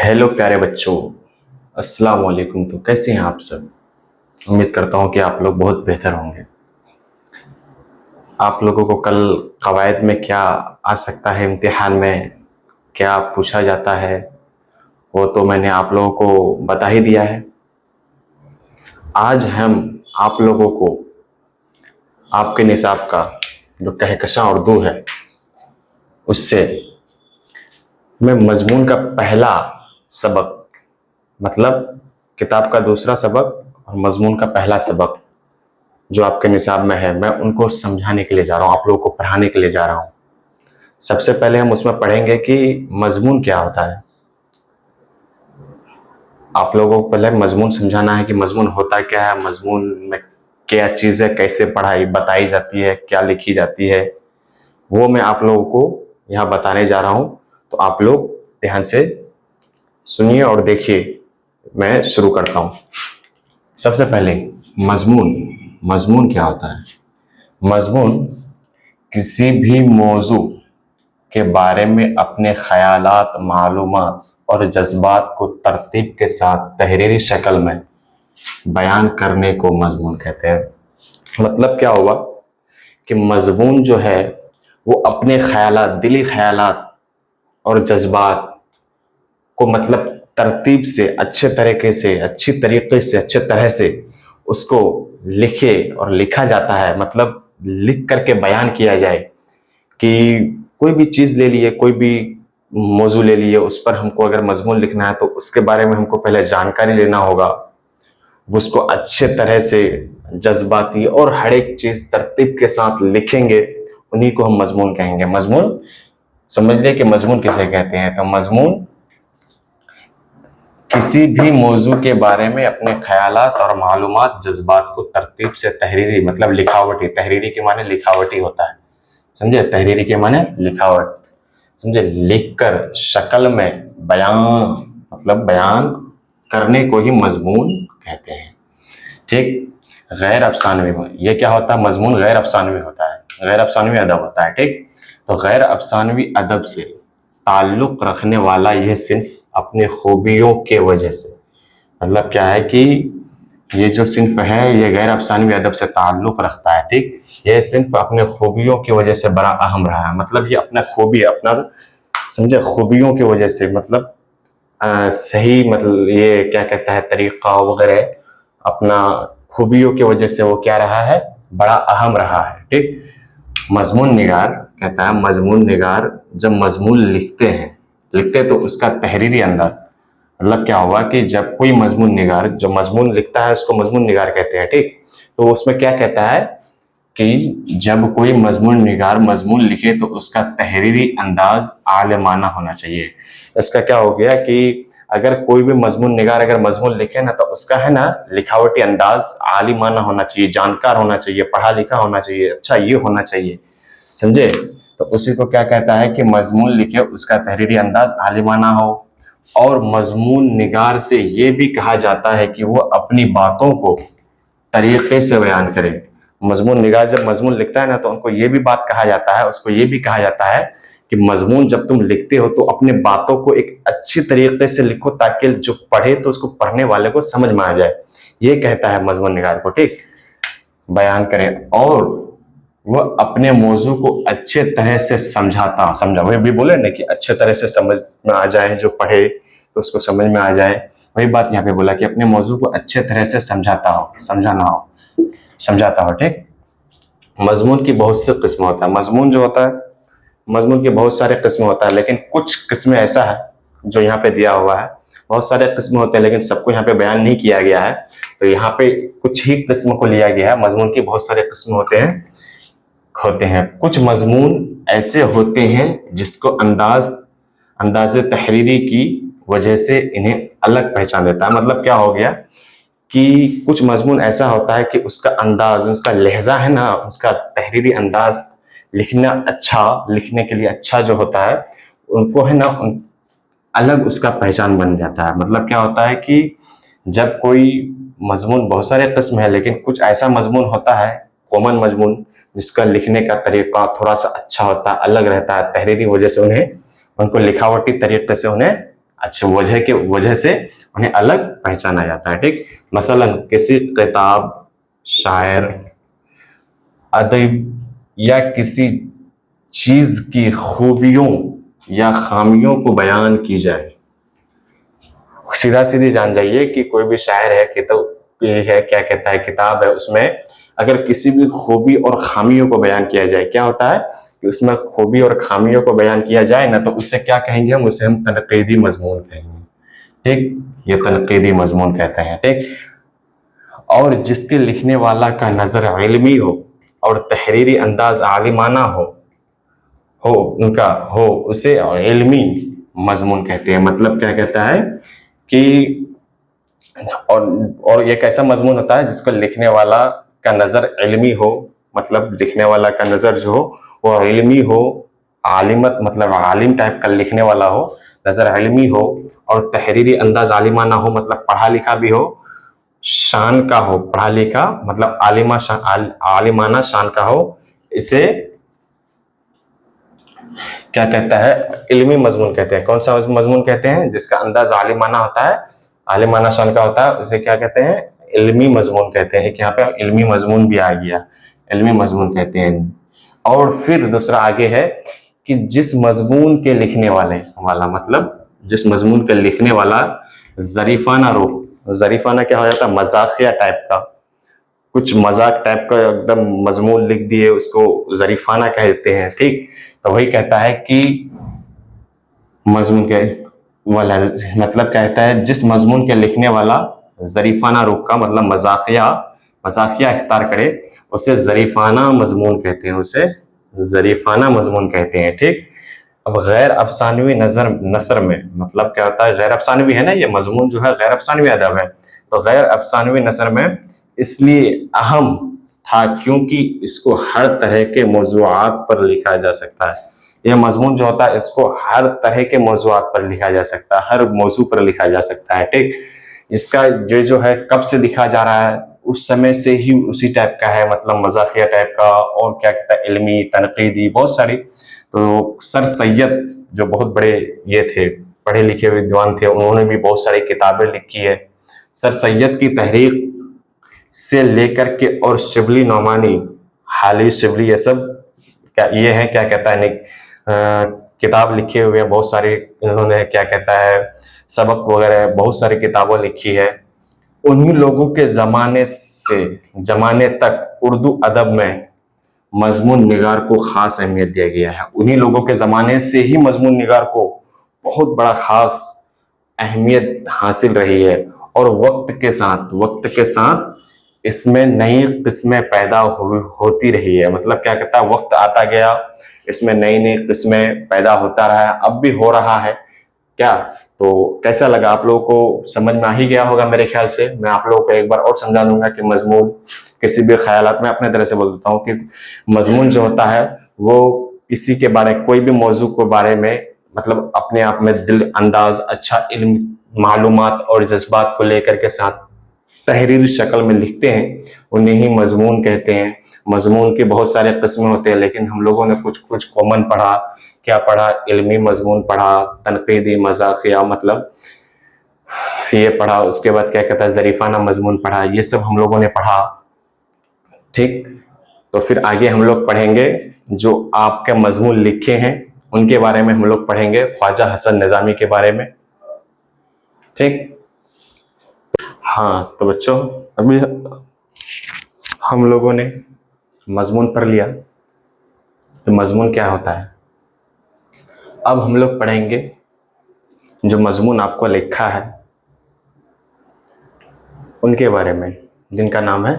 Hello प्यारे बच्चों, अस्सलाम वालेकुम। तो कैसे हैं आप सब? उम्मीद करता हूं कि आप लोग बहुत बेहतर होंगे। आप लोगों को कल कवायद में क्या आ सकता है, इम्तिहान में क्या पूछा जाता है, वो तो मैंने आप लोगों को बता ही दिया है। आज हम आप लोगों को आपके निसाब का जो कहकशां उर्दू है उससे मैं मजमून का पहला सबक, मतलब किताब का दूसरा सबक और मजमून का पहला सबक जो आपके निसाब में है, मैं उनको समझाने के लिए जा रहा हूँ, आप लोगों को पढ़ाने के लिए जा रहा हूँ। सबसे पहले हम उसमें पढ़ेंगे कि मजमून क्या होता है। आप लोगों को पहले मजमून समझाना है कि मजमून होता क्या है, मजमून में क्या चीज़ है, कैसे पढ़ाई बताई जाती है, क्या लिखी जाती है, वो मैं आप लोगों को यहाँ बताने जा रहा हूँ। तो आप लोग ध्यान से सुनिए और देखिए। मैं शुरू करता हूँ। सबसे पहले मजमून, मजमून क्या होता है? मजमून किसी भी मौजू के बारे में अपने ख़यालात, मालूमात और जज्बात को तरतीब के साथ तहरीरी शक्ल में बयान करने को मजमून कहते हैं। मतलब क्या हुआ कि मजमून जो है वो अपने ख़यालात, दिली ख़यालात और जज्बात को मतलब तरतीब से, अच्छे तरीके से, अच्छी तरीके से, अच्छे तरह से उसको लिखे और लिखा जाता है। मतलब लिख करके बयान किया जाए कि कोई भी चीज़ ले लिए, कोई भी मौजू ले लिए, उस पर हमको अगर मजमून लिखना है तो उसके बारे में हमको पहले जानकारी लेना होगा। उसको अच्छे तरह से जज्बाती और हर एक चीज़ तरतीब के साथ लिखेंगे, उन्हीं को हम मजमून कहेंगे। मजमून समझ लिए कि मजमून किसे कहते हैं। तो मजमून किसी भी मौजू के बारे में अपने ख्यालात और मालूमात, जज्बात को तरतीब से तहरीरी, मतलब लिखावटी, तहरीरी के माने लिखावटी होता है, समझे? तहरीरी के माने लिखावट, समझे? लिखकर शक्ल में बयान, मतलब बयान करने को ही मजमून कहते हैं। ठीक। गैर अफसानवी में ये क्या होता है? मजमून गैर अफसानवी होता है, गैर अफसानवी अदब होता है। ठीक। तो गैर अफसानवी अदब से ताल्लुक रखने वाला यह सिर्फ अपने खूबियों के वजह से, मतलब क्या है कि ये जो सिंफ है ये गैर अफसानवी अदब से ताल्लुक रखता है। ठीक। ये सिंफ अपने खूबियों की वजह से बड़ा अहम रहा है। मतलब ये अपना खूबी, अपना समझे, खूबियों की वजह से, मतलब सही, मतलब ये क्या कहता है, तरीका वगैरह, अपना खूबियों की वजह से वो क्या रहा है, बड़ा अहम रहा है। ठीक। मजमून निगार कहता है, मजमून निगार जब मजमून लिखते हैं, लिखते तो उसका तहरीरी अंदाज, मतलब क्या हुआ कि जब कोई मजमून निगार जो मजमून लिखता है उसको मजमून निगार कहते हैं। ठीक। तो उसमें क्या कहता है कि जब कोई मजमून निगार मजमून लिखे तो उसका तहरीरी अंदाज आलिमाना होना चाहिए। इसका क्या हो गया कि अगर कोई भी मजमून निगार अगर मजमून लिखे ना तो उसका है ना लिखावटी अंदाज आलिमाना होना चाहिए, जानकार होना चाहिए, पढ़ा लिखा होना चाहिए, अच्छा ये होना चाहिए, समझे? तो उसी को क्या कहता है कि मजमून लिखे उसका तहरीरी अंदाज आलिमाना हो। और मजमून निगार से ये भी कहा जाता है कि वो अपनी बातों को तरीके से बयान करे। मजमून निगार जब मजमून लिखता है ना तो उनको ये भी बात कहा जाता है, उसको ये भी कहा जाता है कि मजमून जब तुम लिखते हो तो अपने बातों को एक अच्छी तरीके से लिखो ताकि जो पढ़े तो उसको पढ़ने वाले को समझ में आ जाए। ये कहता है मजमून निगार को। ठीक। बयान करें और वह अपने मौजू को अच्छे तरह से समझाता, समझा, वही भी बोले ना कि अच्छे तरह से समझ में आ जाए, जो पढ़े तो उसको समझ में आ जाए। वही बात यहाँ पे बोला कि अपने मौजू को अच्छे तरह से समझाता हो, समझाना हो, समझाता हो। ठीक। मजमून की बहुत सी किस्म होता है। मजमून जो होता है, मजमून की बहुत सारे किस्म होता है, लेकिन कुछ किस्में ऐसा है जो यहाँ पे दिया हुआ है। बहुत सारे किस्म होते हैं लेकिन सबको यहाँ पे बयान नहीं किया गया है, तो यहाँ पे कुछ ही किस्म को लिया गया है। मजमून की बहुत सारे किस्म होते हैं। कुछ मजमून ऐसे होते हैं जिसको अंदाज तहरीरी की वजह से इन्हें अलग पहचान देता है। मतलब क्या हो गया कि कुछ मजमून ऐसा होता है कि उसका अंदाज, उसका लहजा है ना, उसका तहरीरी अंदाज, लिखना अच्छा, लिखने के लिए अच्छा जो होता है, उनको है ना अलग उसका पहचान बन जाता है। मतलब क्या होता है कि जब कोई मजमून, बहुत सारे किस्म है लेकिन कुछ ऐसा मजमून होता है, कॉमन मजमून, जिसका लिखने का तरीका थोड़ा सा अच्छा होता है, अलग रहता है, तहरीरी वजह से उनको लिखावटी तरीके से उन्हें अच्छे वजह के वजह से उन्हें अलग पहचाना जाता है। ठीक, मसलन किसी किताब, शायर, अदब या किसी चीज की खूबियों या खामियों को बयान की जाए। सीधा सीधी जान जाइए कि कोई भी शायर है, किताब है, क्या कहता है, किताब है, उसमें अगर किसी भी खूबी और खामियों को बयान किया जाए, क्या होता है कि उसमें खूबी और खामियों को बयान किया जाए ना, तो उससे क्या कहेंगे हम, उसे हम तनकीदी मजमून कहेंगे। ठीक, ये तनकीदी मजमून कहते हैं। ठीक, और जिसके लिखने वाला का नजर इल्मी हो और तहरीरी अंदाज आलिमाना हो उनका हो, उसे इल्मी मजमून कहते हैं। मतलब क्या कहता है कि और एक ऐसा मजमून होता है जिसको लिखने वाला का नजर इल्मी हो, मतलब लिखने वाला का नजर जो हो वो इल्मी हो, आलिमत मतलब आलिम टाइप का लिखने वाला हो, नजर इल्मी हो, और तहरीरी अंदाज आलिमाना हो, मतलब पढ़ा लिखा भी हो, शान का हो, पढ़ा लिखा मतलब आलिमाना शान का हो। इसे क्या कहता है, इल्मी मजमून कहते हैं। कौन सा मजमून कहते हैं, जिसका अंदाज आलिमाना होता है, आलिमाना शान का होता है, उसे क्या कहते हैं, इल्मी मजमून कहते हैं। एक यहाँ पे इल्मी मजमून भी आ गया, इल्मी मजमून कहते हैं। और फिर दूसरा आगे है कि जिस मजमून के लिखने वाला मतलब जिस मजमून के लिखने वाला जरीफाना रूह, जरीफाना क्या हो जाता है, मजाकिया टाइप का, कुछ मजाक टाइप का एकदम मजमून लिख दिए, उसको जरीफाना कहते हैं। ठीक, तो वही कहता है कि मजमून के वाला मतलब कहता है जिस मजमून के लिखने वाला जरीफाना रुख का मतलब मजाकिया मजाकिया इख्तियार करे, उसे जरीफाना मजमून कहते हैं, उसे जरीफाना मजमून कहते हैं। ठीक, अब गैर अफसानवी नसर में मतलब क्या होता है, गैर अफसानवी है ना, ये मजमून जो है गैर अफसानवी अदब है, तो गैर अफसानवी नसर में इसलिए अहम था क्योंकि इसको हर तरह के मौज़ूआत पर लिखा जा सकता है। यह मजमून जो होता है इसको हर तरह के मौज़ूआत पर लिखा जा सकता है, हर मौजू पर लिखा जा सकता है। ठीक, इसका जो है कब से लिखा जा रहा है, उस समय से ही उसी टाइप का है, मतलब मजाकिया टाइप का, और क्या कहता है, इल्मी तनकीदी बहुत सारी। तो सर सैयद जो बहुत बड़े ये थे, पढ़े लिखे विद्वान थे, उन्होंने भी बहुत सारी किताबें लिखी है। सर सैयद की तहरीक से लेकर के और शिबली नौमानी, हाली शिबली, ये सब क्या ये है, क्या कहता है, किताब लिखे हुए हैं बहुत सारी इन्होंने, क्या कहता है, सबक वगैरह बहुत सारी किताबें लिखी है। उन्हीं लोगों के जमाने से जमाने तक उर्दू अदब में मजमून निगार को खास अहमियत दिया गया है। उन्हीं लोगों के ज़माने से ही मजमून निगार को बहुत बड़ा खास अहमियत हासिल रही है। और वक्त के साथ इसमें नई किस्में पैदा होती रही है। मतलब क्या कहता है, वक्त आता गया, इसमें नई नई किस्में पैदा होता रहा है, अब भी हो रहा है। क्या, तो कैसा लगा आप लोगों को, समझ में आ ही गया होगा मेरे ख्याल से। मैं आप लोगों को एक बार और समझा दूंगा कि मजमून किसी भी ख्यालात में अपने तरह से बोल देता हूँ कि मजमून जो होता है वो किसी के बारे, कोई भी मौजू के बारे में, मतलब अपने आप में दिल अंदाज, अच्छा इल्म, मालूमात और जज्बात को लेकर के साथ तहरीरी शक्ल में लिखते हैं, उन्हें ही मजमून कहते हैं। मजमून के बहुत सारे किस्में होते हैं, लेकिन हम लोगों ने कुछ कुछ कॉमन पढ़ा। क्या पढ़ा, इल्मी मजमून पढ़ा, तनकीदी मजाकिया मतलब ये पढ़ा, उसके बाद क्या कहता है, जरीफाना मजमून पढ़ा, ये सब हम लोगों ने पढ़ा। ठीक, तो फिर आगे हम लोग पढ़ेंगे जो आपके मजमून लिखे हैं उनके बारे में हम लोग पढ़ेंगे, ख्वाजा हसन निजामी के बारे में। ठीक, हाँ तो बच्चों, अभी हम लोगों ने मजमून पढ़ लिया, तो मजमून क्या होता है। अब हम लोग पढ़ेंगे जो मजमून आपको लिखा है उनके बारे में, जिनका नाम है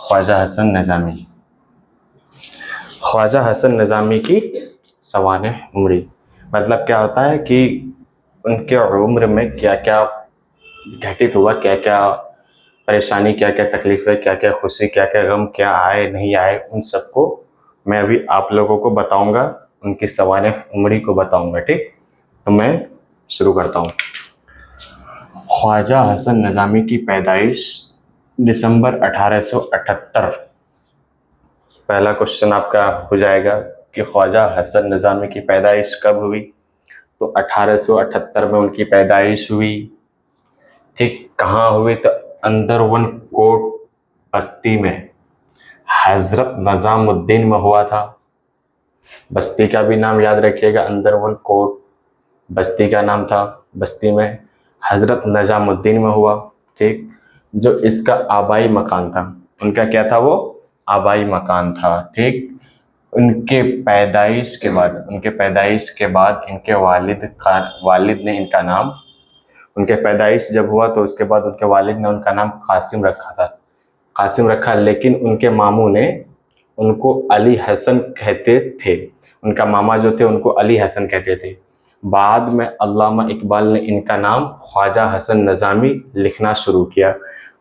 ख्वाजा हसन निजामी। ख्वाजा हसन निजामी की सवाने उम्री मतलब क्या होता है कि उनके उम्र में क्या क्या घटित हुआ, क्या क्या परेशानी, क्या क्या तकलीफें, क्या क्या खुशी, क्या क्या गम, क्या आए नहीं आए, उन सबको मैं अभी आप लोगों को बताऊंगा, उनकी सवाने उम्री को बताऊंगा। ठीक, तो मैं शुरू करता हूँ। ख्वाजा हसन निजामी की पैदाइश दिसंबर 1878। पहला क्वेश्चन आपका हो जाएगा कि ख्वाजा हसन निजामी की पैदाइश कब हुई, तो 1878 में उनकी पैदाइश हुई। ठीक, कहाँ हुई? तो अंदरवन कोट बस्ती में, हजरत निजामुद्दीन में हुआ था। बस्ती का भी नाम याद रखिएगा, अंदरवन कोट बस्ती का नाम था। बस्ती में हजरत निजामुद्दीन में हुआ। ठीक, जो इसका आबाई मकान था, उनका क्या था? वो आबाई मकान था। ठीक, उनके पैदाइश के बाद इनके वालिद ने इनका नाम, उनके पैदाइश जब हुआ तो उसके बाद उनके वालिद ने उनका नाम कासिम रखा था, कासिम रखा। लेकिन उनके मामू ने उनको अली हसन कहते थे। उनका मामा जो थे उनको अली हसन कहते थे। बाद में अल्लामा इकबाल ने इनका नाम ख्वाजा हसन नज़ामी लिखना शुरू किया।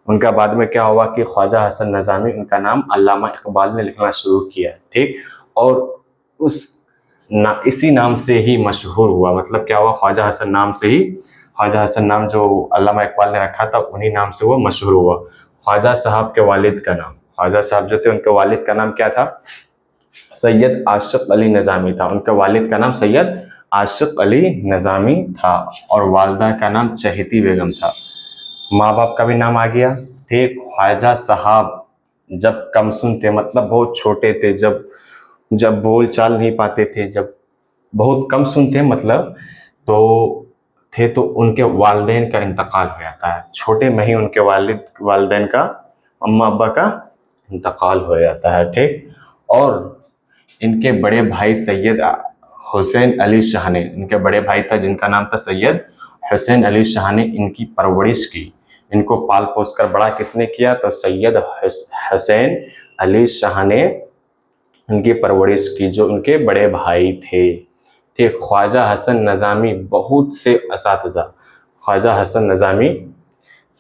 उनका बाद में क्या हुआ कि ख्वाजा हसन नज़ामी, उनका नाम अल्लामा इकबाल ने लिखना शुरू किया। ठीक, और इसी नाम से ही मशहूर हुआ। मतलब क्या हुआ? ख्वाजा हसन नाम से ही, ख्वाजा हसन नाम जो अल्लामा इकबाल ने रखा था उन्हीं नाम से वो मशहूर हुआ। ख्वाजा साहब के वालिद का नाम, ख्वाजा साहब जो थे उनके वालिद का नाम क्या था? सैयद आशिक अली निज़ामी था। उनके वालिद का नाम सैयद आशिक अली निज़ामी था और वालदा का नाम चहेती बेगम था। माँ बाप का भी नाम आ गया। ठीक, ख्वाजा साहब जब कमसुन थे, मतलब बहुत छोटे थे, जब बोल चाल नहीं पाते थे, जब बहुत कम सुनते, मतलब तो उनके वालिदैन का इंतकाल हो जाता है। छोटे में ही उनके वालिदैन का, अम्मा अब्बा का इंतकाल हो जाता है। ठीक, और इनके बड़े भाई सैयद हुसैन अली शाह ने, इनके बड़े भाई था जिनका नाम था सैयद हुसैन अली शाह ने इनकी परवरिश की। इनको पाल पोस कर बड़ा किसने किया? तो सैयद हुसैन अली शाह ने इनकी परवरिश की, जो उनके बड़े भाई थे। ठीक, ख्वाजा हसन नज़ामी बहुत से असातिज़ा, ख्वाजा हसन नज़ामी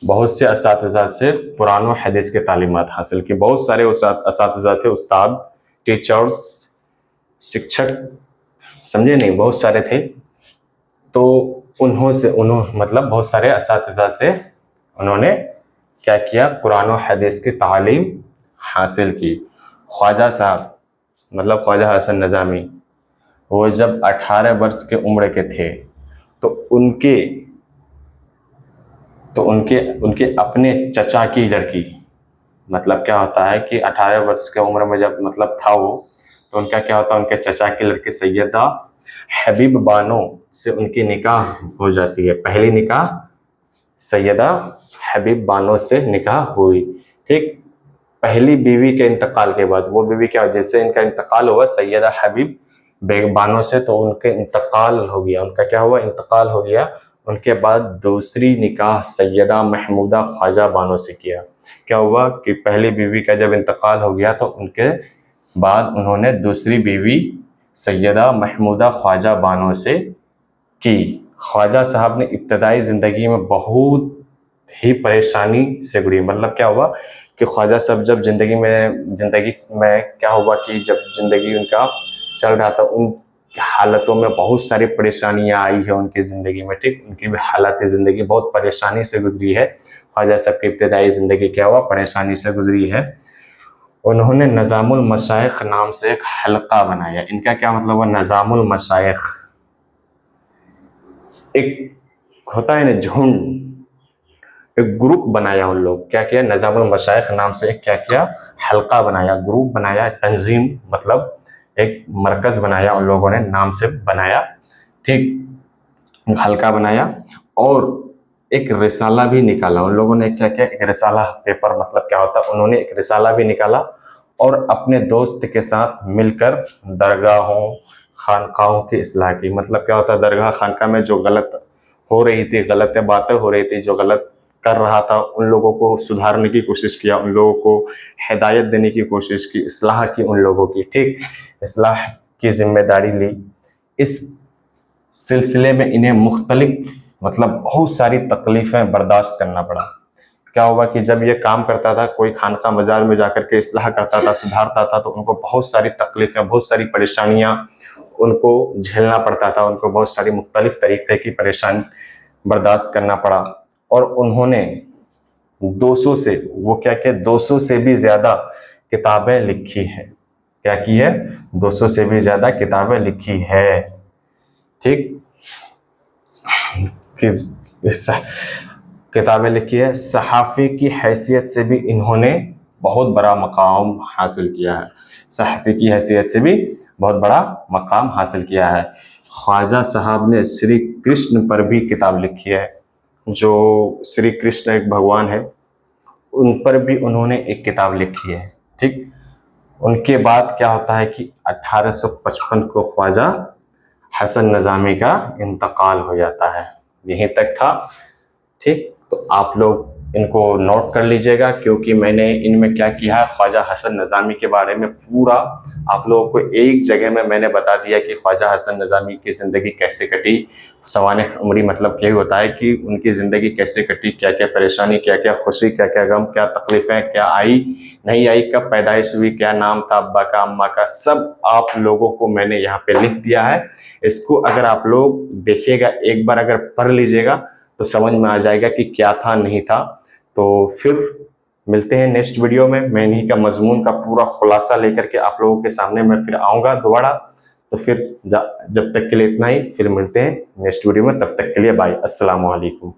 बहुत से असातिज़ा से कुरान और हदीस की तालीमात हासिल की। बहुत सारे असातिज़ा थे, उस्ताद, टीचर्स, शिक्षक, समझे नहीं, बहुत सारे थे। तो मतलब बहुत सारे असातिज़ा से उन्होंने क्या किया? कुरान और हदीस की तालीम हासिल की। ख्वाजा साहब मतलब ख्वाजा हसन नज़ामी, वो जब 18 वर्ष के उम्र के थे तो उनके अपने चचा की लड़की, मतलब क्या होता है कि 18 वर्ष के उम्र में जब मतलब था वो, तो उनका क्या होता है, उनके चचा की लड़की सैयदा हबीब बानो से उनकी निकाह हो जाती है। पहली निकाह सैयदा हबीब बानो से निकाह हुई। ठीक, पहली बीवी के इंतकाल के बाद, वो बीवी क्या, जैसे इनका इंतकाल हुआ सैयदा हबीब बानो से, तो उनके इंतकाल हो गया, उनका क्या हुआ? इंतकाल हो गया। उनके बाद दूसरी निकाह सैयदा महमूदा ख्वाजा बानो से किया। क्या हुआ कि पहली बीवी का जब इंतकाल हो गया तो उनके बाद उन्होंने दूसरी बीवी सैयदा महमूदा ख्वाजा बानो से की। ख्वाजा साहब ने इब्तदाई ज़िंदगी में बहुत ही परेशानी से गुजरी। मतलब क्या हुआ कि ख्वाजा साहब जब ज़िंदगी में क्या हुआ कि जब ज़िंदगी उनका चल रहा था, उन हालतों में बहुत सारी परेशानियां आई है उनकी ज़िंदगी में। ठीक, उनकी भी हालत ज़िंदगी बहुत परेशानी से गुजरी है। ख्वाजा साहब की इब्तदाई ज़िंदगी क्या हुआ? परेशानी से गुजरी है। उन्होंने निज़ामुल मशाइख नाम से एक हल्का बनाया। इनका क्या मतलब हुआ? निज़ामुल मशाइख, एक होता है ना झुंड, एक ग्रुप बनाया उन लोग। क्या किया? निज़ामुल मशाइख नाम से एक क्या किया? हल्का बनाया, ग्रुप बनाया, तंजीम मतलब एक मरकज बनाया उन लोगों ने, नाम से बनाया। ठीक, हल्का बनाया और एक रिसाला भी निकाला उन लोगों ने। क्या किया? एक रिसाला पेपर, मतलब क्या होता है, उन्होंने एक रिसाला भी निकाला और अपने दोस्त के साथ मिलकर दरगाहों खानकाहों की इस्लाह की। मतलब क्या होता है, दरगाह खानका में जो गलत हो रही थी, गलत बातें हो रही थी, जो गलत कर रहा था, उन लोगों को सुधारने की कोशिश किया, उन लोगों को हिदायत देने की कोशिश की, इस्लाह की उन लोगों की। ठीक, इस्लाह की जिम्मेदारी ली। इस सिलसिले में इन्हें मुख्तलिफ मतलब बहुत सारी तकलीफ़ें बर्दाश्त करना पड़ा। क्या हुआ कि जब ये काम करता था, कोई खानका मजार में जाकर के इस्लाह करता था, सुधारता था, तो उनको बहुत सारी तकलीफ़ें, बहुत सारी परेशानियां उनको झेलना पड़ता था। उनको बहुत सारी मुख्तलिफ तरीक़े की परेशानी बर्दाश्त करना पड़ा। और उन्होंने 200 से, वो क्या किया, 200 से भी ज़्यादा किताबें लिखी है। क्या की है? 200 से भी ज़्यादा किताबें लिखी है। ठीक, कि किताबें लिखी है। सहाफ़ी की हैसियत से भी इन्होंने बहुत बड़ा मकाम हासिल किया है। सहाफ़ी की हैसियत से भी बहुत बड़ा मकाम हासिल किया है। ख्वाजा साहब ने श्री कृष्ण पर भी किताब लिखी है। जो श्री कृष्ण एक भगवान है, उन पर भी उन्होंने एक किताब लिखी है। ठीक। उनके बाद क्या होता है कि 1855 को ख्वाजा हसन नज़ामी का इंतकाल हो जाता है। यहीं तक था। ठीक। तो आप लोग इनको नोट कर लीजिएगा, क्योंकि मैंने इनमें क्या किया है, ख्वाजा हसन नज़ामी के बारे में पूरा आप लोगों को एक जगह में मैंने बता दिया कि ख्वाजा हसन नज़ामी की ज़िंदगी कैसे कटी। सवाने उम्री मतलब यही होता है कि उनकी ज़िंदगी कैसे कटी, क्या क्या परेशानी, क्या क्या खुशी, क्या क्या गम, क्या तकलीफ़ें, क्या आई नहीं आई, कब पैदाइश हुई, क्या नाम था अब्बा का, अम्मा का, सब आप लोगों को मैंने यहाँ पे लिख दिया है। इसको अगर आप लोग देखिएगा, एक बार अगर पढ़ लीजिएगा तो समझ में आ जाएगा कि क्या था नहीं था। तो फिर मिलते हैं नेक्स्ट वीडियो में। मैं इन्हीं का मजमून का पूरा खुलासा लेकर के आप लोगों के सामने मैं फिर आऊँगा दोबारा। तो फिर जब तक के लिए इतना ही, फिर मिलते हैं नेक्स्ट वीडियो में। तब तक के लिए बाय, अस्सलाम वालेकुम।